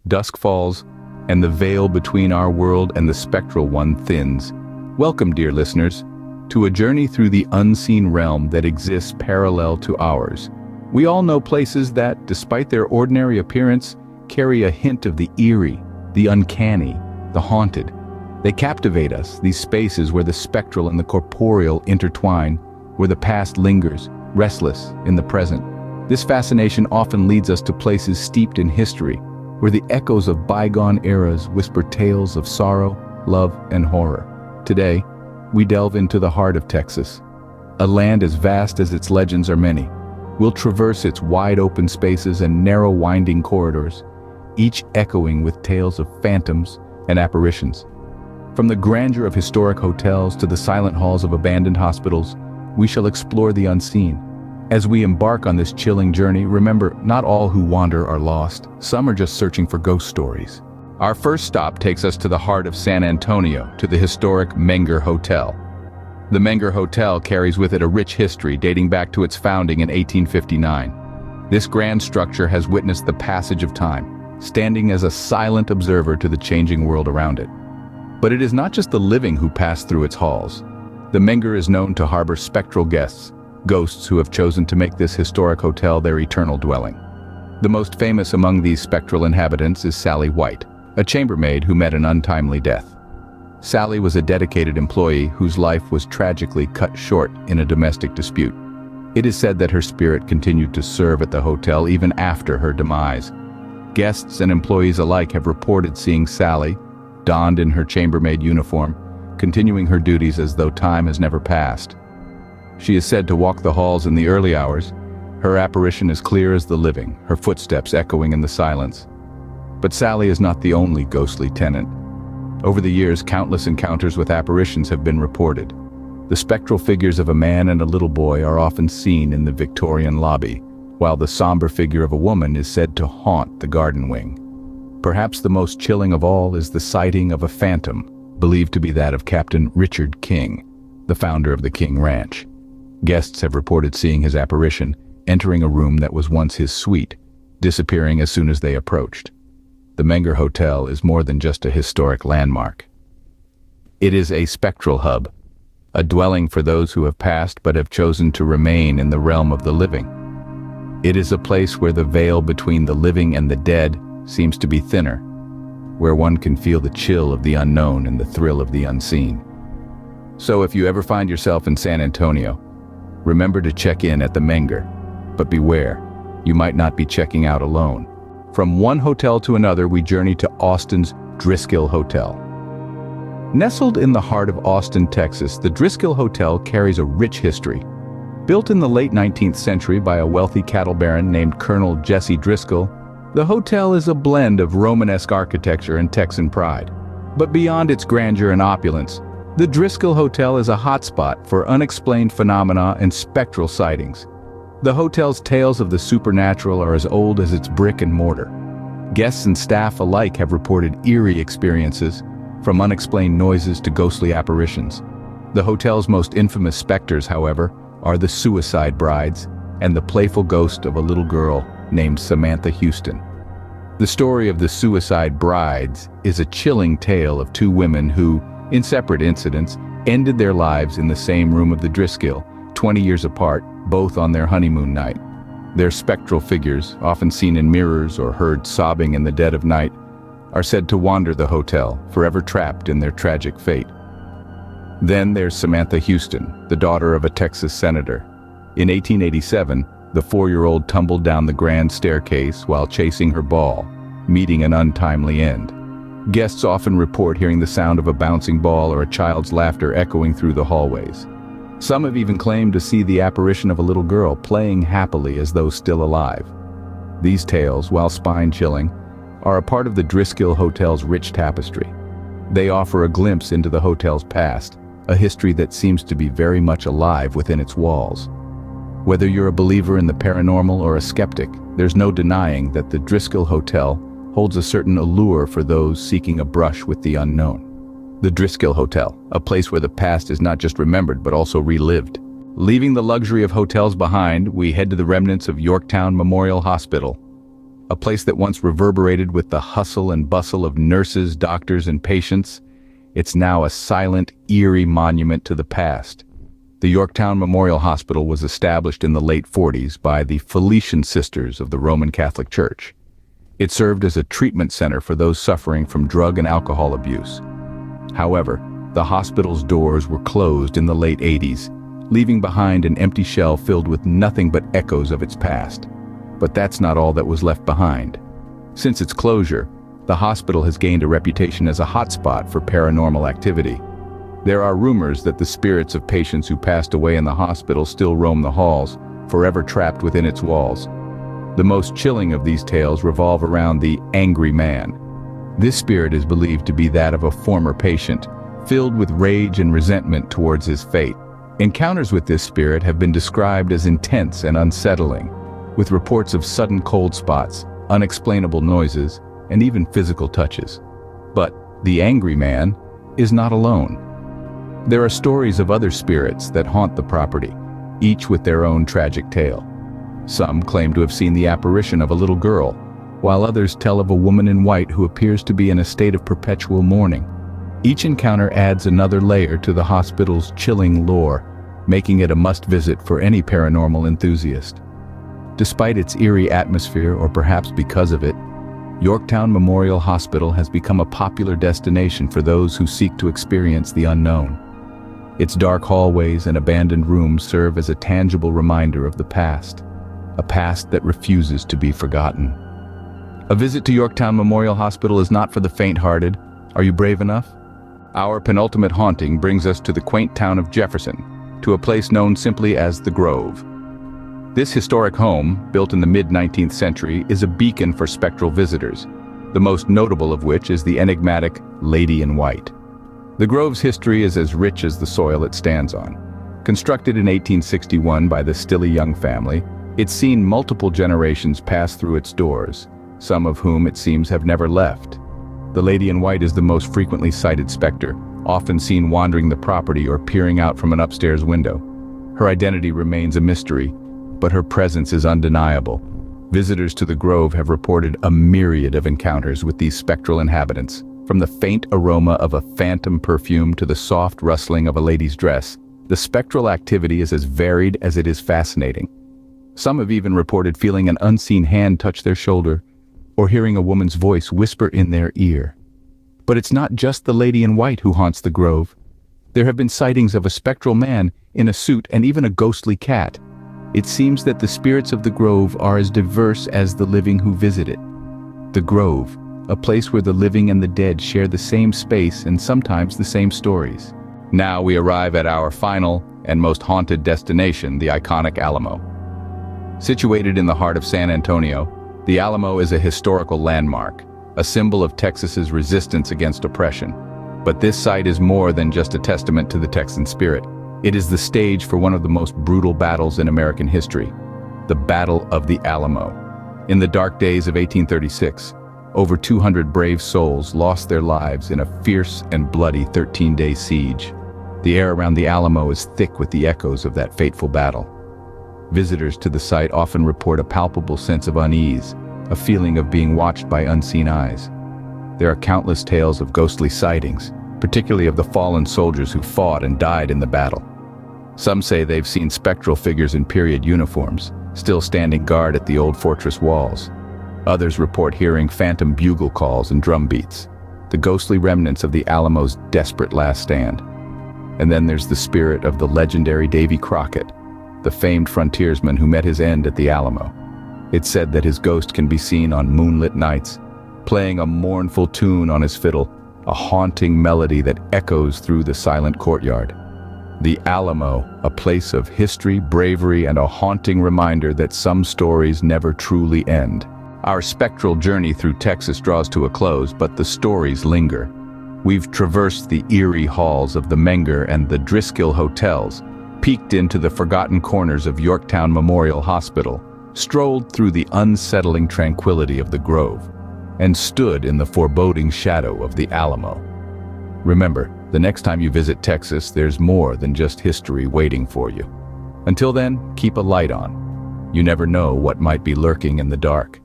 dusk falls, and the veil between our world and the spectral one thins. Welcome, dear listeners, to a journey through the unseen realm that exists parallel to ours. We all know places that, despite their ordinary appearance, carry a hint of the eerie, the uncanny, the haunted. They captivate us, these spaces where the spectral and the corporeal intertwine, where the past lingers, restless in the present. This fascination often leads us to places steeped in history, where the echoes of bygone eras whisper tales of sorrow, love, and horror. Today, we delve into the heart of Texas, a land as vast as its legends are many. We'll traverse its wide-open spaces and narrow winding corridors, each echoing with tales of phantoms and apparitions. From the grandeur of historic hotels to the silent halls of abandoned hospitals, we shall explore the unseen. As we embark on this chilling journey, remember, not all who wander are lost. Some are just searching for ghost stories. Our first stop takes us to the heart of San Antonio, to the historic Menger Hotel. The Menger Hotel carries with it a rich history dating back to its founding in 1859. This grand structure has witnessed the passage of time, standing as a silent observer to the changing world around it. But it is not just the living who pass through its halls. The Menger is known to harbor spectral guests, ghosts who have chosen to make this historic hotel their eternal dwelling. The most famous among these spectral inhabitants is Sally White, a chambermaid who met an untimely death. Sally was a dedicated employee whose life was tragically cut short in a domestic dispute. It is said that her spirit continued to serve at the hotel even after her demise. Guests and employees alike have reported seeing Sally, donned in her chambermaid uniform, continuing her duties as though time has never passed. She is said to walk the halls in the early hours. Her apparition is clear as the living, her footsteps echoing in the silence. But Sally is not the only ghostly tenant. Over the years, countless encounters with apparitions have been reported. The spectral figures of a man and a little boy are often seen in the Victorian lobby, while the somber figure of a woman is said to haunt the garden wing. Perhaps the most chilling of all is the sighting of a phantom, believed to be that of Captain Richard King, the founder of the King Ranch. Guests have reported seeing his apparition, entering a room that was once his suite, disappearing as soon as they approached. The Menger Hotel is more than just a historic landmark. It is a spectral hub, a dwelling for those who have passed but have chosen to remain in the realm of the living. It is a place where the veil between the living and the dead seems to be thinner, where one can feel the chill of the unknown and the thrill of the unseen. So if you ever find yourself in San Antonio, remember to check in at the Menger, but beware, you might not be checking out alone. From one hotel to another, we journey to Austin's Driskill Hotel. Nestled in the heart of Austin, Texas, the Driskill Hotel carries a rich history. Built in the late 19th century by a wealthy cattle baron named Colonel Jesse Driskill, the hotel is a blend of Romanesque architecture and Texan pride. But beyond its grandeur and opulence, the Driskill Hotel is a hotspot for unexplained phenomena and spectral sightings. The hotel's tales of the supernatural are as old as its brick and mortar. Guests and staff alike have reported eerie experiences, from unexplained noises to ghostly apparitions. The hotel's most infamous specters, however, are the suicide brides and the playful ghost of a little girl named Samantha Houston. The story of the suicide brides is a chilling tale of two women who, in separate incidents, ended their lives in the same room of the Driskill, 20 years apart, both on their honeymoon night. Their spectral figures, often seen in mirrors or heard sobbing in the dead of night, are said to wander the hotel, forever trapped in their tragic fate. Then there's Samantha Houston, the daughter of a Texas senator. In 1887, the 4-year-old tumbled down the grand staircase while chasing her ball, meeting an untimely end. Guests often report hearing the sound of a bouncing ball or a child's laughter echoing through the hallways. Some have even claimed to see the apparition of a little girl playing happily as though still alive. These tales, while spine-chilling, are a part of the Driskill Hotel's rich tapestry. They offer a glimpse into the hotel's past, a history that seems to be very much alive within its walls. Whether you're a believer in the paranormal or a skeptic, there's no denying that the Driskill Hotel holds a certain allure for those seeking a brush with the unknown. The Driskill Hotel, a place where the past is not just remembered but also relived. Leaving the luxury of hotels behind, we head to the remnants of Yorktown Memorial Hospital. a place that once reverberated with the hustle and bustle of nurses, doctors, and patients. It's now a silent, eerie monument to the past. The Yorktown Memorial Hospital was established in the late 40s by the Felician Sisters of the Roman Catholic Church. It served as a treatment center for those suffering from drug and alcohol abuse. However, the hospital's doors were closed in the late 80s, leaving behind an empty shell filled with nothing but echoes of its past. But that's not all that was left behind. Since its closure, the hospital has gained a reputation as a hotspot for paranormal activity. There are rumors that the spirits of patients who passed away in the hospital still roam the halls, forever trapped within its walls. The most chilling of these tales revolve around the angry man. This spirit is believed to be that of a former patient, filled with rage and resentment towards his fate. Encounters with this spirit have been described as intense and unsettling, with reports of sudden cold spots, unexplainable noises, and even physical touches. But the angry man is not alone. There are stories of other spirits that haunt the property, each with their own tragic tale. Some claim to have seen the apparition of a little girl, while others tell of a woman in white who appears to be in a state of perpetual mourning. Each encounter adds another layer to the hospital's chilling lore, making it a must-visit for any paranormal enthusiast. Despite its eerie atmosphere, or perhaps because of it, Yorktown Memorial Hospital has become a popular destination for those who seek to experience the unknown. Its dark hallways and abandoned rooms serve as a tangible reminder of the past, a past that refuses to be forgotten. A visit to Yorktown Memorial Hospital is not for the faint-hearted. Are you brave enough? Our penultimate haunting brings us to the quaint town of Jefferson, to a place known simply as the Grove. This historic home, built in the mid-19th century, is a beacon for spectral visitors, the most notable of which is the enigmatic Lady in White. The Grove's history is as rich as the soil it stands on. Constructed in 1861 by the Stille Young family, it's seen multiple generations pass through its doors, some of whom it seems have never left. The Lady in White is the most frequently sighted specter, often seen wandering the property or peering out from an upstairs window. Her identity remains a mystery, but her presence is undeniable. Visitors to the Grove have reported a myriad of encounters with these spectral inhabitants, from the faint aroma of a phantom perfume to the soft rustling of a lady's dress. The spectral activity is as varied as it is fascinating. Some have even reported feeling an unseen hand touch their shoulder, or hearing a woman's voice whisper in their ear. But it's not just the Lady in White who haunts the Grove. There have been sightings of a spectral man in a suit and even a ghostly cat. It seems that the spirits of the Grove are as diverse as the living who visit it. The Grove, a place where the living and the dead share the same space and sometimes the same stories. Now we arrive at our final and most haunted destination, the iconic Alamo. Situated in the heart of San Antonio, the Alamo is a historical landmark, a symbol of Texas's resistance against oppression. But this site is more than just a testament to the Texan spirit. It is the stage for one of the most brutal battles in American history, the Battle of the Alamo. In the dark days of 1836, over 200 brave souls lost their lives in a fierce and bloody 13-day siege. The air around the Alamo is thick with the echoes of that fateful battle. Visitors to the site often report a palpable sense of unease, a feeling of being watched by unseen eyes. There are countless tales of ghostly sightings, particularly of the fallen soldiers who fought and died in the battle. Some say they've seen spectral figures in period uniforms, still standing guard at the old fortress walls. Others report hearing phantom bugle calls and drum beats, the ghostly remnants of the Alamo's desperate last stand. And then there's the spirit of the legendary Davy Crockett, the famed frontiersman who met his end at the Alamo. It's said that his ghost can be seen on moonlit nights, playing a mournful tune on his fiddle, a haunting melody that echoes through the silent courtyard. The Alamo, a place of history, bravery, and a haunting reminder that some stories never truly end. Our spectral journey through Texas draws to a close, but the stories linger. We've traversed the eerie halls of the Menger and the Driskill Hotels, peeked into the forgotten corners of Yorktown Memorial Hospital, strolled through the unsettling tranquility of the Grove, and stood in the foreboding shadow of the Alamo. Remember, the next time you visit Texas, there's more than just history waiting for you. Until then, keep a light on. You never know what might be lurking in the dark.